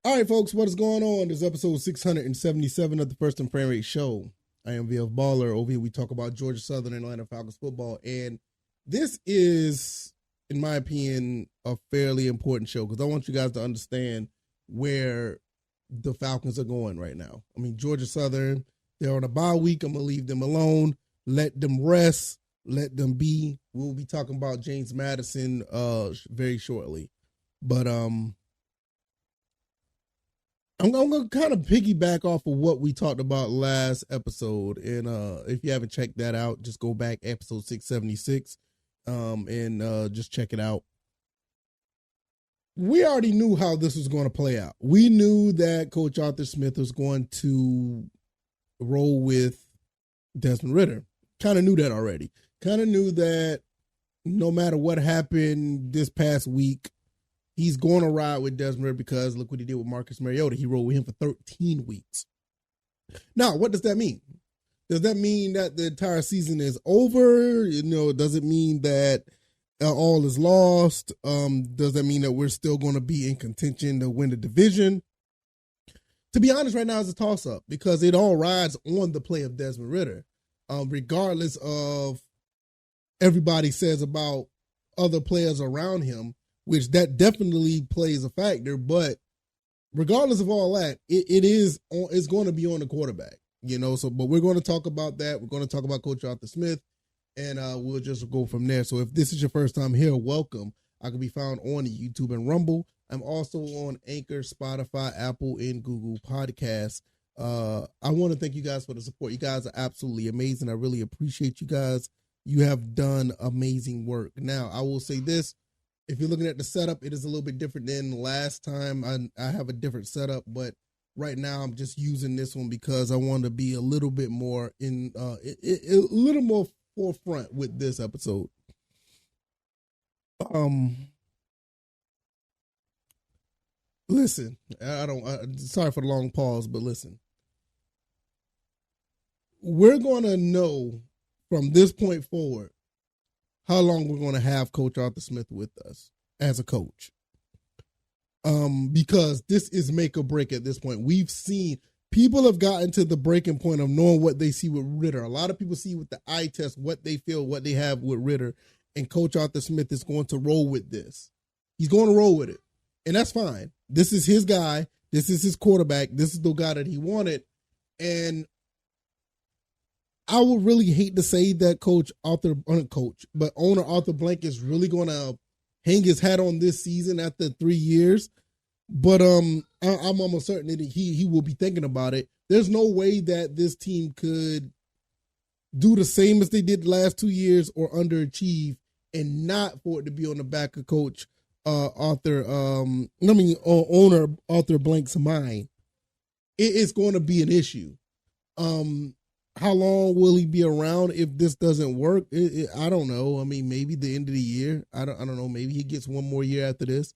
All right, folks, what is going on? This is episode 677 of the First and Frame Rate Show. I am VF Baller. Over here, we talk about Georgia Southern and Atlanta Falcons football. And this is, in my opinion, a fairly important show because I want you guys to understand where the Falcons are going right now. I mean, Georgia Southern, they're on a bye week. I'm going to leave them alone. Let them rest. Let them be. We'll be talking about James Madison very shortly. But I'm going to kind of piggyback off of what we talked about last episode. And if you haven't checked that out, just go back episode 676 and just check it out. We already knew how this was going to play out. We knew that Coach Arthur Smith was going to roll with Desmond Ridder. Kind of knew that already. Kind of knew that no matter what happened this past week, he's going to ride with Desmond Ridder because look what he did with Marcus Mariota. He rode with him for 13 weeks. Now, what does that mean? Does that mean that the entire season is over? Does it mean that all is lost? Does that mean that we're still going to be in contention to win the division? To be honest, right now it's a toss-up because it all rides on the play of Desmond Ridder, regardless of everybody says about other players around him, which that definitely plays a factor. But regardless of all that, it's going to be on the quarterback, but we're going to talk about that. We're going to talk about Coach Arthur Smith, and we'll just go from there. So if this is your first time here, welcome. I can be found on YouTube and Rumble. I'm also on Anchor, Spotify, Apple, and Google Podcasts. I want to thank you guys for the support. You guys are absolutely amazing. I really appreciate you guys. You have done amazing work. Now, I will say this. If you're looking at the setup, it is a little bit different than last time. I have a different setup, but right now I'm just using this one because I want to be a little bit more a little more forefront with this episode. Listen, sorry for the long pause, but listen. We're going to know from this point forward how long we're going to have Coach Arthur Smith with us as a coach. Because this is make or break at this point. We've seen people have gotten to the breaking point of knowing what they see with Ridder. A lot of people see with the eye test what they feel, what they have with Ridder, and Coach Arthur Smith is going to roll with this. He's going to roll with it, and that's fine. This is his guy. This is his quarterback. This is the guy that he wanted, and I would really hate to say that owner Arthur Blank is really going to hang his hat on this season after 3 years. But I'm almost certain that he will be thinking about it. There's no way that this team could do the same as they did the last 2 years or underachieve and not for it to be on the back of Coach owner Arthur Blank's mind. It's going to be an issue. How long will he be around if this doesn't work? I don't know. I mean, maybe the end of the year. I don't know. Maybe he gets one more year after this.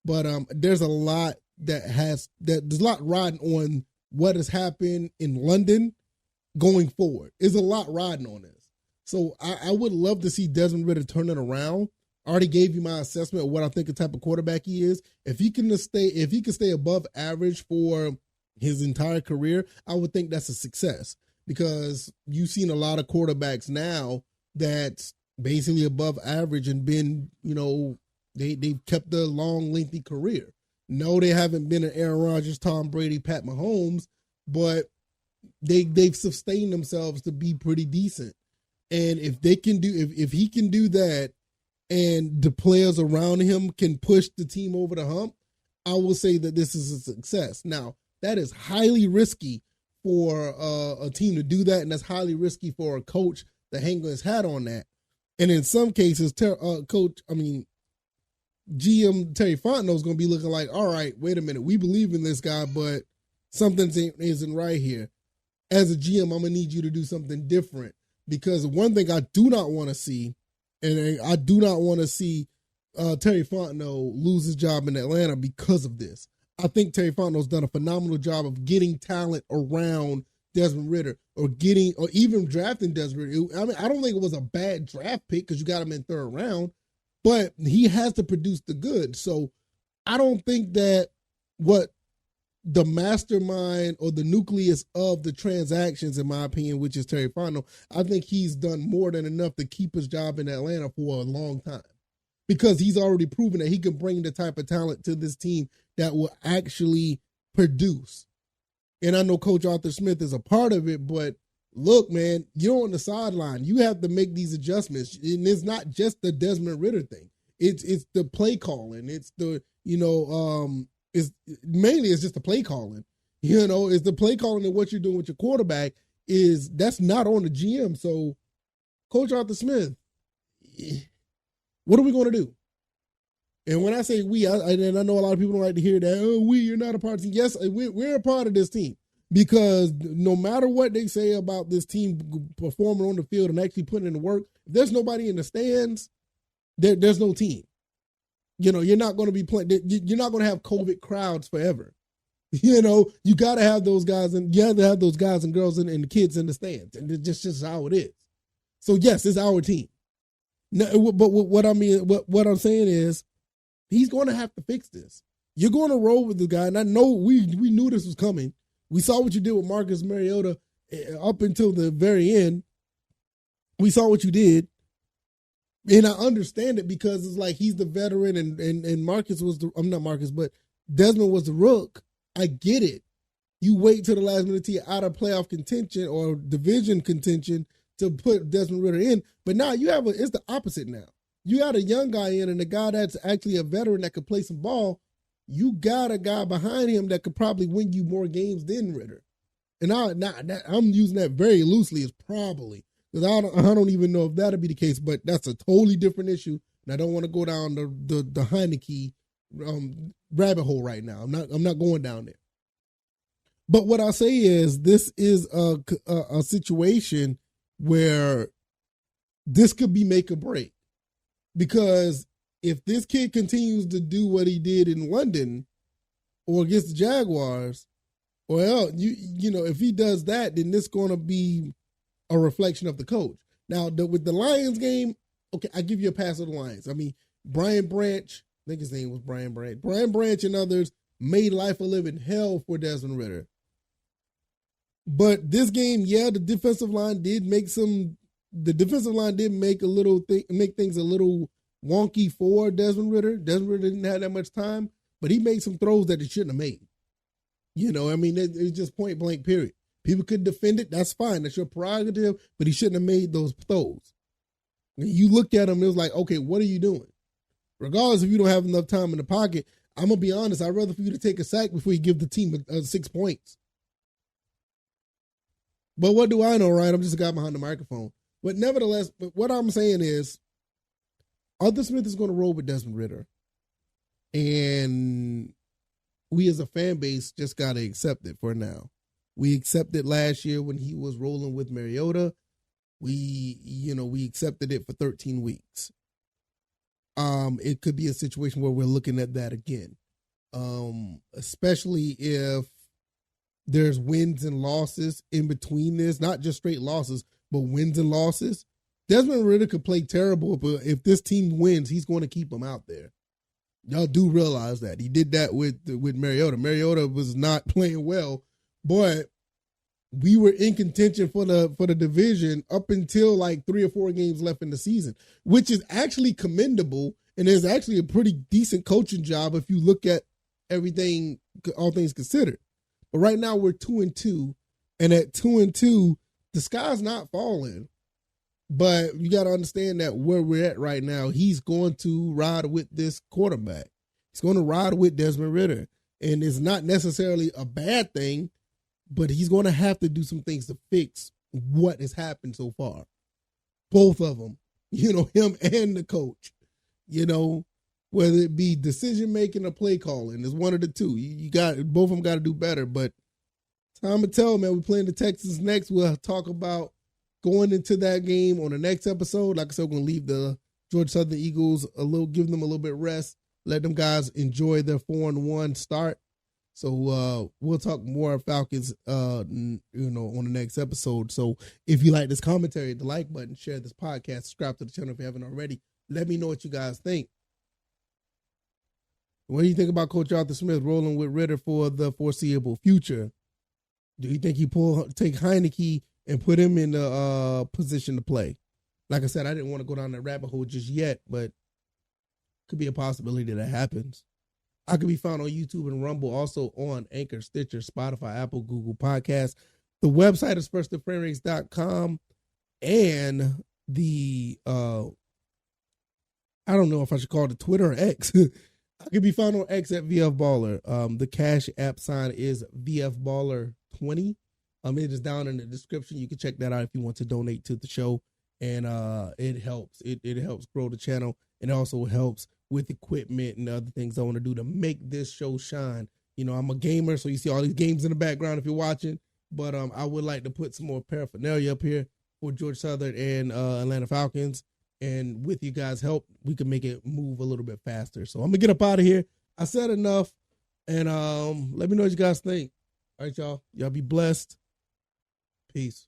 But there's a lot there's a lot riding on what has happened in London going forward. There's a lot riding on this. So I would love to see Desmond Ridder turn it around. I already gave you my assessment of what I think the type of quarterback he is. If he can stay above average for his entire career, I would think that's a success. Because you've seen a lot of quarterbacks now that's basically above average and been, they've kept a long, lengthy career. No, they haven't been an Aaron Rodgers, Tom Brady, Pat Mahomes, but they've sustained themselves to be pretty decent. And if he can do that and the players around him can push the team over the hump, I will say that this is a success. Now, that is highly risky for a team to do that, and that's highly risky for a coach to hang his hat on that. And in some cases, GM Terry Fontenot is going to be looking like, all right, wait a minute, we believe in this guy, but something isn't right here. As a GM, I'm going to need you to do something different because one thing I do not want to see, and I do not want to see Terry Fontenot lose his job in Atlanta because of this. I think Terry Fontenot's done a phenomenal job of getting talent around Desmond Ridder or even drafting Desmond Ridder. I mean, I don't think it was a bad draft pick because you got him in third round, but he has to produce the goods. So I don't think that what the mastermind or the nucleus of the transactions, in my opinion, which is Terry Fontenot, I think he's done more than enough to keep his job in Atlanta for a long time, because he's already proven that he can bring the type of talent to this team that will actually produce. And I know Coach Arthur Smith is a part of it, but look, man, you're on the sideline. You have to make these adjustments. And it's not just the Desmond Ridder thing. It's the play calling. It's the, it's just the play calling. It's the play calling and what you're doing with your quarterback that's not on the GM. So Coach Arthur Smith, what are we going to do? And when I say we, and I know a lot of people don't like to hear that, you're not a part of the team. Yes, we're a part of this team, because no matter what they say about this team performing on the field and actually putting in the work, if there's nobody in the stands, there's no team. You're not going to be playing. You're not going to have COVID crowds forever. You got to have those guys, and you have to have those guys and girls and the kids in the stands, and it's just how it is. So yes, it's our team. No, but what I'm saying is, he's going to have to fix this. You're going to roll with the guy, and I know we knew this was coming. We saw what you did with Marcus Mariota up until the very end. We saw what you did, and I understand it, because it's like he's the veteran, and Marcus was I'm not Marcus, but Desmond was the rook. I get it. You wait till the last minute till you're out of playoff contention or division contention to put Desmond Ridder in, but now it's the opposite now. You got a young guy in, and a guy that's actually a veteran that could play some ball. You got a guy behind him that could probably win you more games than Ridder. And I'm using that very loosely, as probably, because I don't even know if that'll be the case. But that's a totally different issue, and I don't want to go down the Heineke rabbit hole right now. I'm not going down there. But what I say is, this is a situation where this could be make or break. Because if this kid continues to do what he did in London or against the Jaguars, if he does that, then this is going to be a reflection of the coach. Now, with the Lions game, okay, I give you a pass of the Lions. I mean, Brian Branch, I think his name was Brian Branch. Brian Branch and others made life a living hell for Desmond Ridder. But this game, the defensive line did make make things a little wonky for Desmond Ridder. Desmond Ridder didn't have that much time, but he made some throws that he shouldn't have made. It's just point blank, period. People could defend it. That's fine. That's your prerogative, but he shouldn't have made those throws. And you looked at him, it was like, okay, what are you doing? Regardless if you don't have enough time in the pocket, I'm going to be honest, I'd rather for you to take a sack before you give the team 6 points. But what do I know, right? I'm just a guy behind the microphone. But nevertheless, what I'm saying is, Arthur Smith is going to roll with Desmond Ridder. And we as a fan base just got to accept it for now. We accepted last year when he was rolling with Mariota. We accepted it for 13 weeks. It could be a situation where we're looking at that again. Especially if there's wins and losses in between this, not just straight losses, but wins and losses. Desmond Ridder could play terrible, but if this team wins, he's going to keep them out there. Y'all do realize that. He did that with Mariota. Mariota was not playing well, but we were in contention for the division up until like 3 or 4 games left in the season, which is actually commendable, and is actually a pretty decent coaching job if you look at everything, all things considered. But right now we're 2-2, and at 2-2, the sky's not falling. But you got to understand that where we're at right now, he's going to ride with this quarterback. He's going to ride with Desmond Ridder. And it's not necessarily a bad thing, but he's going to have to do some things to fix what has happened so far. Both of them, him and the coach, whether it be decision-making or play calling, is one of the two. Both of them got to do better, but time to tell, man. We're playing the Texans next. We'll talk about going into that game on the next episode. Like I said, we're going to leave the Georgia Southern Eagles give them a little bit of rest, let them guys enjoy their 4-1 start. So we'll talk more Falcons, on the next episode. So if you like this commentary, hit the like button, share this podcast, subscribe to the channel if you haven't already. Let me know what you guys think. What do you think about Coach Arthur Smith rolling with Ritter for the foreseeable future? Do you think he take Heineke and put him in the position to play? Like I said, I didn't want to go down that rabbit hole just yet, but could be a possibility that happens. I could be found on YouTube and Rumble, also on Anchor, Stitcher, Spotify, Apple, Google Podcasts. The website is firsttheframerate.com, and the I don't know if I should call it Twitter or X. I could be found on X at VF Baller. The Cash App sign is VF Baller 20. It is down in the description. You can check that out if you want to donate to the show, and it helps. It helps grow the channel, and it also helps with equipment and other things I want to do to make this show shine. You know, I'm a gamer, so you see all these games in the background if you're watching. But I would like to put some more paraphernalia up here for Georgia Southern and Atlanta Falcons. And with you guys' help, we can make it move a little bit faster. So I'm going to get up out of here. I said enough. And let me know what you guys think. All right, y'all. Y'all be blessed. Peace.